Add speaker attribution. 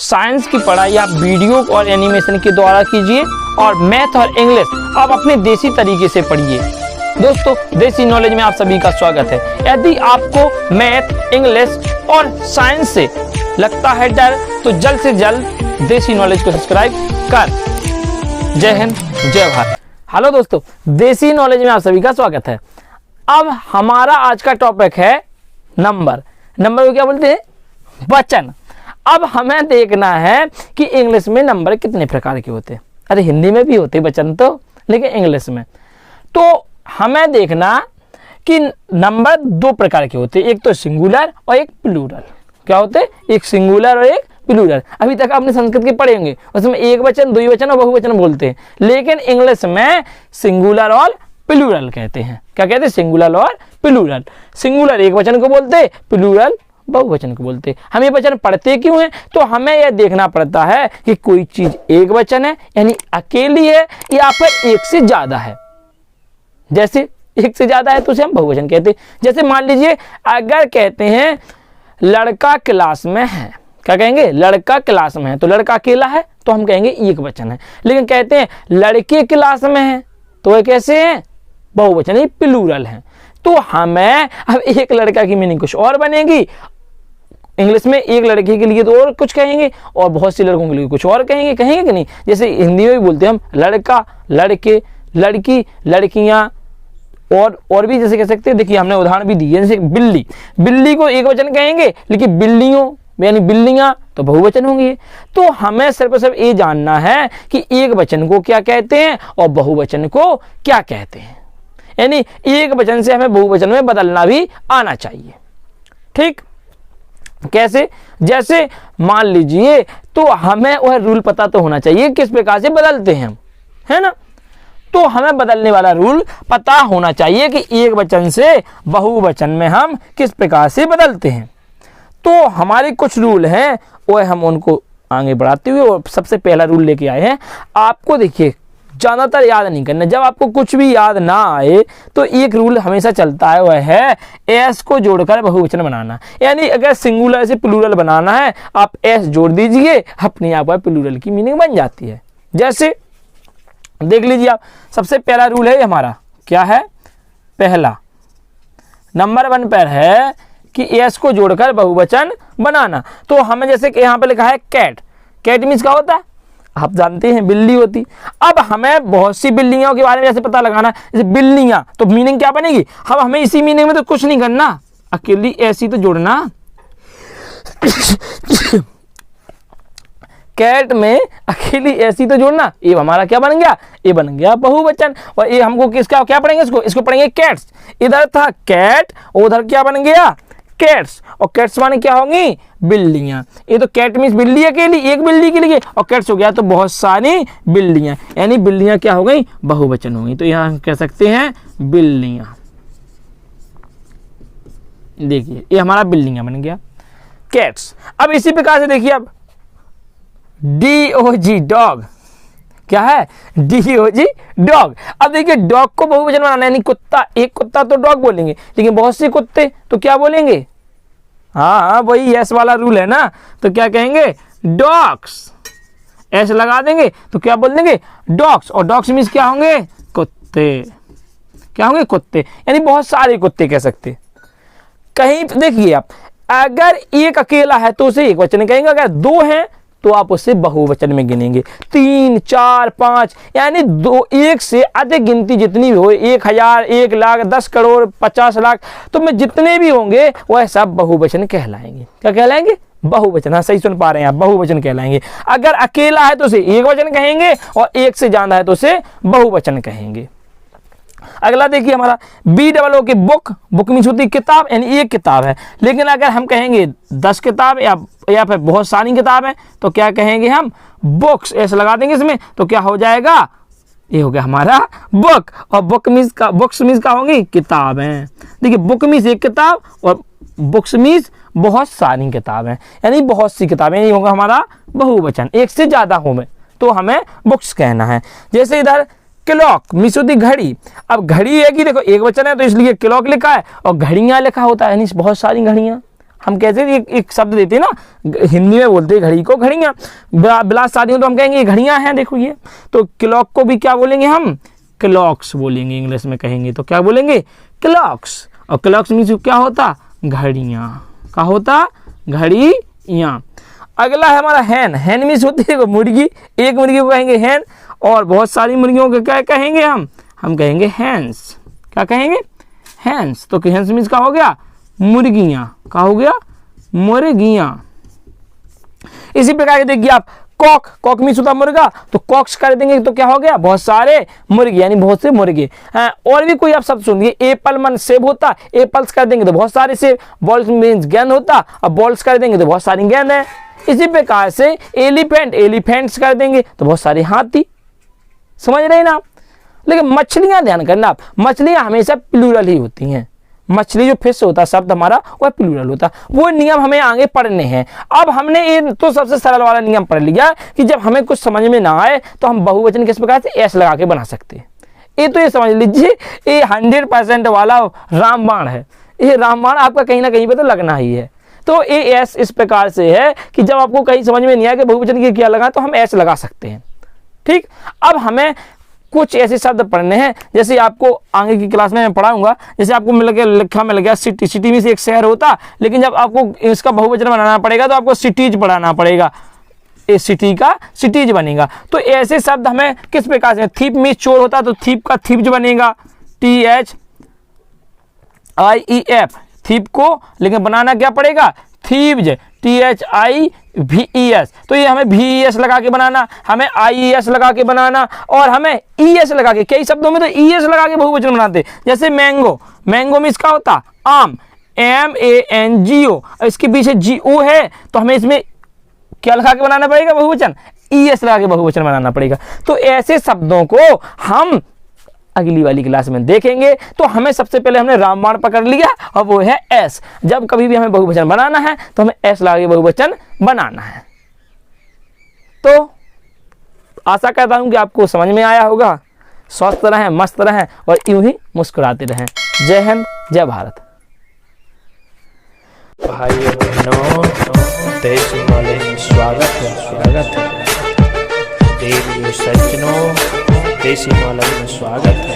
Speaker 1: Science की पढ़ाई आप वीडियो और एनिमेशन के द्वारा कीजिए और मैथ और इंग्लिश आप अपने देसी तरीके से पढ़िए। दोस्तों, देसी नॉलेज में आप सभी का स्वागत है। यदि आपको मैथ, इंग्लिश और साइंस से लगता है डर, तो जल्द से जल्द देसी नॉलेज को सब्सक्राइब कर। जय हिंद, जय भारत। हेलो दोस्तों, देसी नॉलेज में आप सभी का स्वागत है। अब हमारा आज का टॉपिक है नंबर को क्या बोलते हैं? वचन। अब हमें देखना है कि इंग्लिश में नंबर कितने प्रकार के होते हैं। अरे हिंदी में भी होते वचन तो, लेकिन इंग्लिश में तो हमें देखना कि नंबर दो प्रकार के होते हैं, एक तो सिंगुलर और एक प्लूरल। क्या होते हैं? एक सिंगुलर और एक प्लूरल। अभी तक आपने संस्कृत के पढ़े होंगे, उसमें एक वचन, द्विवचन और बहुवचन बोलते हैं, लेकिन इंग्लिश में सिंगुलर और प्लूरल कहते हैं। क्या कहते हैं? सिंगुलर और प्लूरल। सिंगुलर एक वचन को बोलते हैं, प्लूरल बहुवचन को बोलते हैं। हम ये वचन पढ़ते क्यों हैं? तो हमें यह देखना पड़ता है कि कोई चीज एक वचन है यानी अकेली है या फिर एक से ज्यादा है। जैसे एक से ज्यादा है तो उसे हम बहुवचन कहते हैं। जैसे मान लीजिए अगर कहते हैं लड़का क्लास में है, क्या कहेंगे? लड़का क्लास में है, तो लड़का अकेला है तो हम कहेंगे एक वचन है। लेकिन कहते हैं लड़के क्लास में है तो वह कैसे है? बहुवचन, ये प्लूरल है। तो हमें अब एक लड़का की मीनिंग कुछ और बनेगी, इंग्लिश में एक लड़के के लिए तो और कुछ कहेंगे और बहुत से लड़कों के लिए कुछ और कहेंगे कि नहीं? जैसे हिंदी में भी बोलते हैं हम लड़का, लड़के, लड़की, लड़कियां और भी जैसे कह सकते हैं। देखिए हमने उदाहरण भी दी है, जैसे बिल्ली को एक वचन कहेंगे, लेकिन बिल्लियों यानी बिल्लियां तो बहुवचन होंगी। तो हमें सिर्फ ये जानना है कि एक वचन को क्या कहते हैं और बहुवचन को क्या कहते हैं। यानी एक वचन से हमें बहुवचन में बदलना भी आना चाहिए। ठीक? कैसे? जैसे मान लीजिए तो हमें वह रूल पता तो होना चाहिए किस प्रकार से बदलते हैं हम, है ना? तो हमें बदलने वाला रूल पता होना चाहिए कि एक वचन से बहुवचन में हम किस प्रकार से बदलते हैं। तो हमारे कुछ रूल हैं, वह हम उनको आगे बढ़ाते हुए और सबसे पहला रूल लेके आए हैं। आपको देखिए ज़्यादातर याद नहीं करना। जब आपको कुछ भी याद ना आए तो एक रूल हमेशा चलता है, वह है एस को जोड़कर बहुवचन बनाना। यानी अगर सिंगुलर से प्लूरल बनाना है, आप एस जोड़ दीजिए, अपने आप प्लूरल की मीनिंग बन जाती है। जैसे देख लीजिए आप, सबसे पहला रूल है हमारा, क्या है? पहला नंबर 1 पर है कि एस को जोड़कर बहुवचन बनाना। तो हमें जैसे कि यहाँ पे लिखा है कैट। कैट मीन्स क्या होता है? आप जानते हैं बिल्ली होती। अब हमें बहुत सी बिल्लियों के बारे में जैसे पता लगाना, जैसे बिल्लियां, तो मीनिंग क्या बनेगी? अब हमें इसी मीनिंग में तो कुछ नहीं करना, अकेली ऐसी तो जोड़ना। कैट में अकेली ऐसी तो जोड़ना। ये हमारा क्या बन गया? ये बन गया बहुवचन। और ये हमको किसका क्या पढ़ेंगे? इसको पढ़ेंगे कैट्स। इधर था कैट, उधर क्या बन गया? कैट्स। और कैट्स माने क्या होंगी? बिल्लियां। ये तो कैट मीन्स बिल्ली अकेली, एक बिल्ली के लिए, और कैट्स हो गया तो बहुत सारी बिल्लियां, यानी बिल्लियां क्या हो गई? बहुवचन हो गई। तो यहां हम कह सकते हैं बिल्लियां। देखिए ये हमारा बिल्लियां बन गया, कैट्स। अब इसी प्रकार से देखिए अब DOG डॉग, क्या है? DOG dog. अब देखिए डॉग को बहुवचन बनाना यानी कुत्ता, एक कुत्ता तो डॉग बोलेंगे, लेकिन बहुत से कुत्ते तो क्या बोलेंगे? हाँ वही यस वाला रूल है ना, तो क्या कहेंगे? डॉग्स। ऐसे लगा देंगे तो क्या बोल देंगे? डॉग्स। और डॉग्स मीन्स क्या होंगे? कुत्ते। क्या होंगे? कुत्ते, यानी बहुत सारे कुत्ते कह सकते। कहीं देखिए आप, अगर एक अकेला है तो उसे एक वचन कहेंगे, अगर दो हैं तो आप उसे बहुवचन में गिनेंगे। 3, 4, 5 यानी एक से अधिक गिनती जितनी भी हो, 1000, 1 लाख, 10 करोड़, 50 लाख, तो में जितने भी होंगे वह सब बहुवचन कहलाएंगे। क्या कहलाएंगे? बहुवचन। हाँ सही सुन पा रहे हैं आप, बहुवचन कहलाएंगे। अगर अकेला है तो उसे एक वचन कहेंगे और एक से ज्यादा है तो उसे बहुवचन कहेंगे। अगला देखिए हमारा BOO की बुक मीन्स होती किताब, यानी एक किताब है। लेकिन अगर हम कहेंगे 10 किताब या फिर बहुत सारी किताब है तो क्या कहेंगे हम? बुक्स। ऐसे लगा देंगे इसमें तो क्या हो जाएगा? ये हो गया हमारा बुक। और बुक्स मीन्स क्या होंगी? किताब है। देखिए बुक मीन्स एक किताब और बुक्स मीन्स बहुत सारी किताब है, यानी बहुत सी किताबें। ये होगा हमारा बहुवचन, एक से ज्यादा हो में तो हमें बुक्स कहना है। जैसे इधर क्लॉक मीन्स होती घड़ी। अब घड़ी है कि देखो एक वचन है तो इसलिए क्लॉक लिखा है और घड़ियां लिखा होता है, यानी बहुत सारी घड़ियां। हम कैसे एक शब्द देते हैं ना, हिंदी में बोलते हैं घड़ी को घड़ियाँ, बिलास शादियों तो हम कहेंगे घड़ियाँ हैं, देखो ये। तो क्लॉक को भी क्या बोलेंगे हम, क्लॉक्स बोलेंगे, इंग्लिश में कहेंगे तो क्या बोलेंगे, क्लॉक्स। और क्लॉक्स मीन्स क्या होता, घड़ियाँ, क्या होता, घड़ियाँ। अगला है हमारा हैन। हैन मीन्स होती है मुर्गी, एक मुर्गी को कहेंगे हैन, और बहुत सारी मुर्गियों को क्या कहेंगे हम कहेंगे हैंस। क्या कहेंगे, हैंस। तो हैंस मीन्स क्या हो गया, मुर्गियाँ, क्या हो गया, मुर्गियाँ। इसी प्रकार के देखिए आप कॉक, कॉक मीन्स होता मुर्गा, तो कॉक्स कर देंगे तो क्या हो गया, बहुत सारे मुर्गे, यानी बहुत से मुर्गे। और भी कोई आप शब्द सुनिए, एप्पल मन सेब होता, एप्पल्स कर देंगे तो बहुत सारे सेब, बॉल्स मीन्स गेंद होता, अब बॉल्स कर देंगे तो बहुत सारी गेंद है। इसी प्रकार से एलिफेंट, एलिफेंट्स कर देंगे तो बहुत सारे हाथी, समझ रहे हैं ना आप। लेकिन मछलियां ध्यान करना आप, मछलियां हमेशा प्लूरल ही होती हैं। मछली जो फिश होता है शब्द हमारा वह प्लूरल होता है, वो नियम हमें आगे पढ़ने हैं। अब हमने ये तो सबसे सरल वाला नियम पढ़ लिया कि जब हमें कुछ समझ में ना आए तो हम बहुवचन किस प्रकार से एस लगा के बना सकते हैं। ये तो ये समझ लीजिए, ये 100% वाला रामबाण है। ये रामबाण आपका कहीं ना कहीं पे तो लगना ही है। तो ये एस इस प्रकार से है कि जब आपको कहीं समझ में नहीं आया कि बहुवचन की क्या लगा तो हम एस लगा सकते हैं। ठीक, अब हमें कुछ ऐसे शब्द पढ़ने हैं, जैसे आपको आगे की क्लास में मैं पढ़ाऊंगा। जैसे आपको मिल गया सिटी, सिटी में से एक शहर होता, लेकिन जब आपको इसका बहुवचन बनाना पड़ेगा तो आपको सिटीज पढ़ाना पड़ेगा, इस सिटी का सिटीज बनेगा। तो ऐसे शब्द हमें किस प्रकार से, थीप में चोर होता तो थीप का थीप्स बनेगा, THIEF, थीप को, लेकिन बनाना क्या पड़ेगा, थीव्स, THIVES। तो ये हमें VES लगा के बनाना, हमें IES लगा के बनाना, और हमें ES लगा के, कई शब्दों में तो ES लगा के बहुवचन बनाते। जैसे मैंगो, मैंगो में इसका होता आम, MANGO, इसके पीछे GO है तो हमें इसमें क्या लगा के बनाना पड़ेगा, बहुवचन, ES लगा के बहुवचन बनाना पड़ेगा। तो ऐसे शब्दों को हम अगली वाली क्लास में देखेंगे। तो हमें सबसे पहले हमने रामबाण पकड़ लिया और वो है एस। जब कभी भी हमें बहुवचन बनाना है तो हमें एस लगा के बहुवचन बनाना है। तो आशा करता हूं कि आपको समझ में आया होगा। स्वस्थ रहें, मस्त रहें और यूं ही मुस्कुराते रहें। जय हिंद, जय भारत।
Speaker 2: भाइयों बहनों, देश में स्वागत है। देवियों सज्जनों, देसी नॉलेज में स्वागत है।